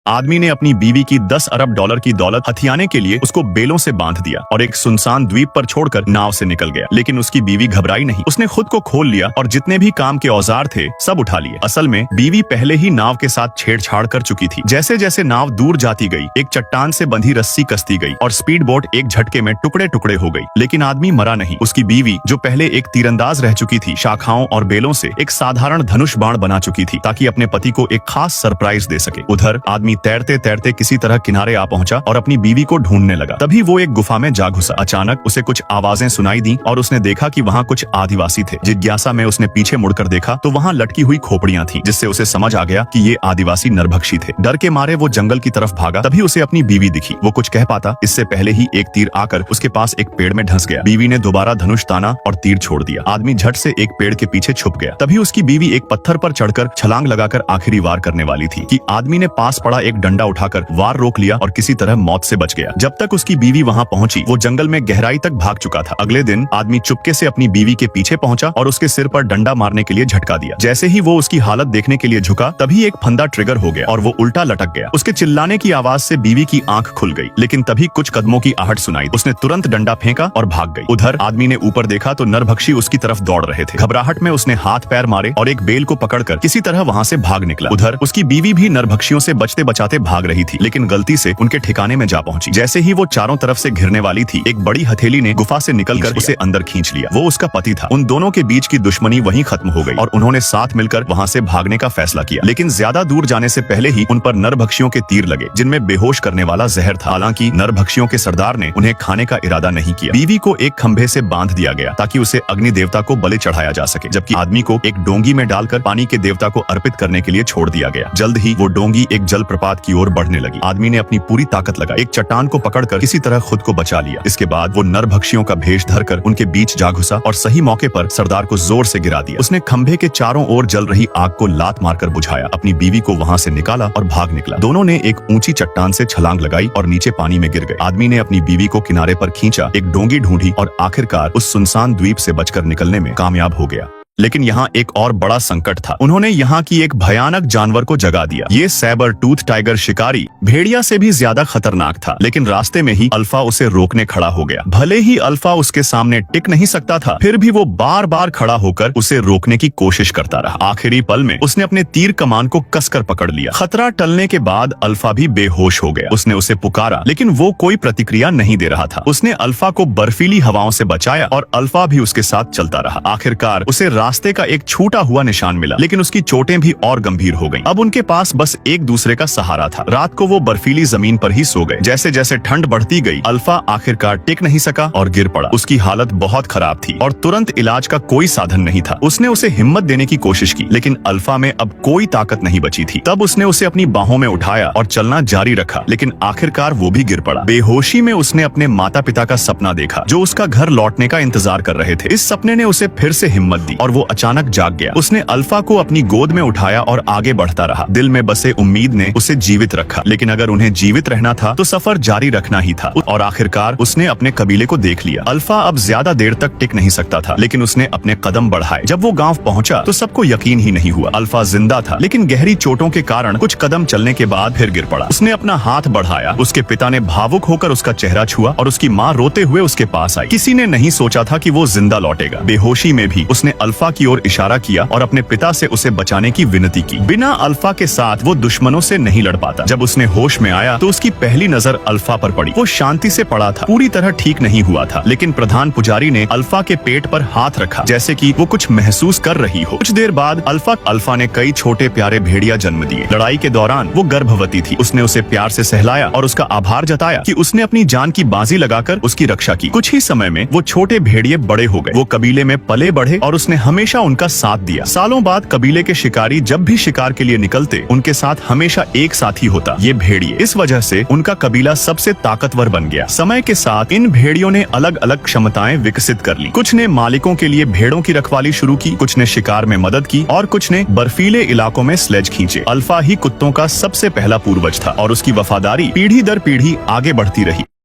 आदमी ने अपनी बीवी की 10 अरब डॉलर की दौलत हथियाने के लिए उसको बेलों से बांध दिया और एक सुनसान द्वीप पर छोड़कर नाव से निकल गया। लेकिन उसकी बीवी घबराई नहीं, उसने खुद को खोल लिया और जितने भी काम के औजार थे सब उठा लिए। असल में बीवी पहले ही नाव के साथ छेड़छाड़ कर चुकी थी। जैसे जैसे नाव दूर जाती गई, एक चट्टान से बंधी रस्सी कसती गई और स्पीड बोट एक झटके में टुकड़े टुकड़े हो गई। लेकिन आदमी मरा नहीं। उसकी बीवी, जो पहले एक तीरंदाज रह चुकी थी, शाखाओं और बेलों से एक साधारण धनुष बाण बना चुकी थी ताकि अपने पति को एक खास सरप्राइज दे सके। उधर आदमी तैरते तैरते किसी तरह किनारे आ पहुंचा और अपनी बीवी को ढूंढने लगा। तभी वो एक गुफा में जा घुसा। अचानक उसे कुछ आवाजें सुनाई दी और उसने देखा कि वहाँ कुछ आदिवासी थे। जिज्ञासा में उसने पीछे मुड़कर देखा तो वहाँ लटकी हुई खोपड़ियां थीं, जिससे उसे समझ आ गया कि ये आदिवासी नरभक्षी थे। डर के मारे वो जंगल की तरफ भागा। तभी उसे अपनी बीवी दिखी। वो कुछ कह पाता इससे पहले ही एक तीर आकर उसके पास एक पेड़ में ढंस गया। बीवी ने दोबारा धनुष ताना और तीर छोड़ दिया। आदमी झट से एक पेड़ के पीछे छुप गया। तभी उसकी बीवी एक पत्थर पर चढ़कर छलांग लगाकर आखिरी वार करने वाली थी कि आदमी ने पास पड़ा एक डंडा उठाकर वार रोक लिया और किसी तरह मौत से बच गया। जब तक उसकी बीवी वहां पहुंची, वो जंगल में गहराई तक भाग चुका था। अगले दिन आदमी चुपके से अपनी बीवी के पीछे पहुंचा और उसके सिर पर डंडा मारने के लिए झटका दिया। जैसे ही वो उसकी हालत देखने के लिए झुका, तभी एक फंदा ट्रिगर हो गया और वो उल्टा लटक गया। उसके चिल्लाने की आवाज से बीवी की आंख खुल गई। लेकिन तभी कुछ कदमों की आहट सुनाई। उसने तुरंत डंडा फेंका और भाग गई। उधर आदमी ने ऊपर देखा तो नरभक्षी उसकी तरफ दौड़ रहे थे। घबराहट में उसने हाथ पैर मारे और एक बेल को पकड़कर किसी तरह वहां से भाग निकला। उधर उसकी बीवी भी नरभक्षियों से बचते बचाते भाग रही थी, लेकिन गलती से उनके ठिकाने में जा पहुंची। जैसे ही वो चारों तरफ से घिरने वाली थी, एक बड़ी हथेली ने गुफा से निकलकर उसे अंदर खींच लिया। वो उसका पति था। उन दोनों के बीच की दुश्मनी वहीं खत्म हो गई और उन्होंने साथ मिलकर वहां से भागने का फैसला किया। लेकिन ज्यादा दूर जाने से पहले ही उन पर नरभक्षियों के तीर लगे, जिनमें बेहोश करने वाला जहर था। हालांकि नरभक्षियों के सरदार ने उन्हें खाने का इरादा नहीं किया। बीवी को एक खंभे से बांध दिया गया ताकि उसे अग्नि देवता को बलि चढ़ाया जा सके, जबकि आदमी को एक डोंगी में डालकर पानी के देवता को अर्पित करने के लिए छोड़ दिया गया। जल्द ही वो डोंगी एक जलप्रपात की ओर बढ़ने लगी। आदमी ने अपनी पूरी ताकत लगाई, एक चट्टान को पकड़कर किसी तरह खुद को बचा लिया। इसके बाद वो नरभक्षियों का भेष धरकर उनके बीच जा घुसा और सही मौके पर सरदार को जोर से गिरा दिया। उसने खंभे के चारों ओर जल रही आग को लात मारकर बुझाया, अपनी बीवी को वहां से निकाला और भाग निकला। दोनों ने एक ऊंची चट्टान से छलांग लगाई और नीचे पानी में गिर गए। आदमी ने अपनी बीवी को किनारे पर खींचा, एक डोंगी ढूंढी और आखिरकार उस सुनसान द्वीप से बचकर निकलने में कामयाब हो गया। लेकिन यहाँ एक और बड़ा संकट था। उन्होंने यहाँ की एक भयानक जानवर को जगा दिया। ये सैबर टूथ टाइगर शिकारी भेड़िया से भी ज्यादा खतरनाक था। लेकिन रास्ते में ही अल्फा उसे रोकने खड़ा हो गया। भले ही अल्फा उसके सामने टिक नहीं सकता था, फिर भी वो बार बार खड़ा होकर उसे रोकने की कोशिश करता रहा। आखिरी पल में उसने अपने तीर कमान को कसकर पकड़ लिया। खतरा टलने के बाद अल्फा भी बेहोश हो गया। उसने उसे पुकारा, लेकिन वो कोई प्रतिक्रिया नहीं दे रहा था। उसने अल्फा को बर्फीली हवाओं से बचाया और अल्फा भी उसके साथ चलता रहा। आखिरकार उसे रास्ते का एक छूटा हुआ निशान मिला, लेकिन उसकी चोटें भी और गंभीर हो गईं। अब उनके पास बस एक दूसरे का सहारा था। रात को वो बर्फीली जमीन पर ही सो गए। जैसे जैसे ठंड बढ़ती गई, अल्फा आखिरकार टिक नहीं सका और गिर पड़ा। उसकी हालत बहुत खराब थी और तुरंत इलाज का कोई साधन नहीं था। उसने उसे हिम्मत देने की कोशिश की, लेकिन अल्फा में अब कोई ताकत नहीं बची थी। तब उसने उसे अपनी बाहों में उठाया और चलना जारी रखा, लेकिन आखिरकार वो भी गिर पड़ा। बेहोशी में उसने अपने माता पिता का सपना देखा, जो उसका घर लौटने का इंतजार कर रहे थे। इस सपने ने उसे फिर से हिम्मत दी और वो अचानक जाग गया। उसने अल्फा को अपनी गोद में उठाया और आगे बढ़ता रहा। दिल में बसे उम्मीद ने उसे जीवित रखा, लेकिन अगर उन्हें जीवित रहना था तो सफर जारी रखना ही था। और आखिरकार उसने अपने कबीले को देख लिया। अल्फा अब ज्यादा देर तक टिक नहीं सकता था, लेकिन उसने अपने कदम बढ़ाए। जब वो गांव पहुंचा तो सबको यकीन ही नहीं हुआ। अल्फा जिंदा था, लेकिन गहरी चोटों के कारण कुछ कदम चलने के बाद फिर गिर पड़ा। उसने अपना हाथ बढ़ाया। उसके पिता ने भावुक होकर उसका चेहरा छुआ और उसकी माँ रोते हुए उसके पास आई। किसी ने नहीं सोचा था कि वो जिंदा लौटेगा। बेहोशी में भी उसने अल्फा की ओर इशारा किया और अपने पिता से उसे बचाने की विनती की। बिना अल्फा के साथ वो दुश्मनों से नहीं लड़ पाता। जब उसने होश में आया तो उसकी पहली नजर अल्फा पर पड़ी। वो शांति से पड़ा था, पूरी तरह ठीक नहीं हुआ था, लेकिन प्रधान पुजारी ने अल्फा के पेट पर हाथ रखा, जैसे कि वो कुछ महसूस कर रही हो। कुछ देर बाद अल्फा ने कई छोटे प्यारे भेड़िया जन्म दिए। लड़ाई के दौरान वो गर्भवती थी। उसने उसे प्यार से सहलाया और उसका आभार जताया कि उसने अपनी जान की बाजी लगाकर उसकी रक्षा की। कुछ ही समय में वो छोटे भेड़िए बड़े हो गए। वो कबीले में पले बढ़े और उसने हमेशा उनका साथ दिया। सालों बाद कबीले के शिकारी जब भी शिकार के लिए निकलते, उनके साथ हमेशा एक साथी होता, ये भेड़िए। इस वजह से उनका कबीला सबसे ताकतवर बन गया। समय के साथ इन भेड़ियों ने अलग अलग क्षमताएं विकसित कर ली। कुछ ने मालिकों के लिए भेड़ों की रखवाली शुरू की, कुछ ने शिकार में मदद की और कुछ ने बर्फीले इलाकों में स्लेज खींचे। अल्फा ही कुत्तों का सबसे पहला पूर्वज था और उसकी वफादारी पीढ़ी दर पीढ़ी आगे बढ़ती रही।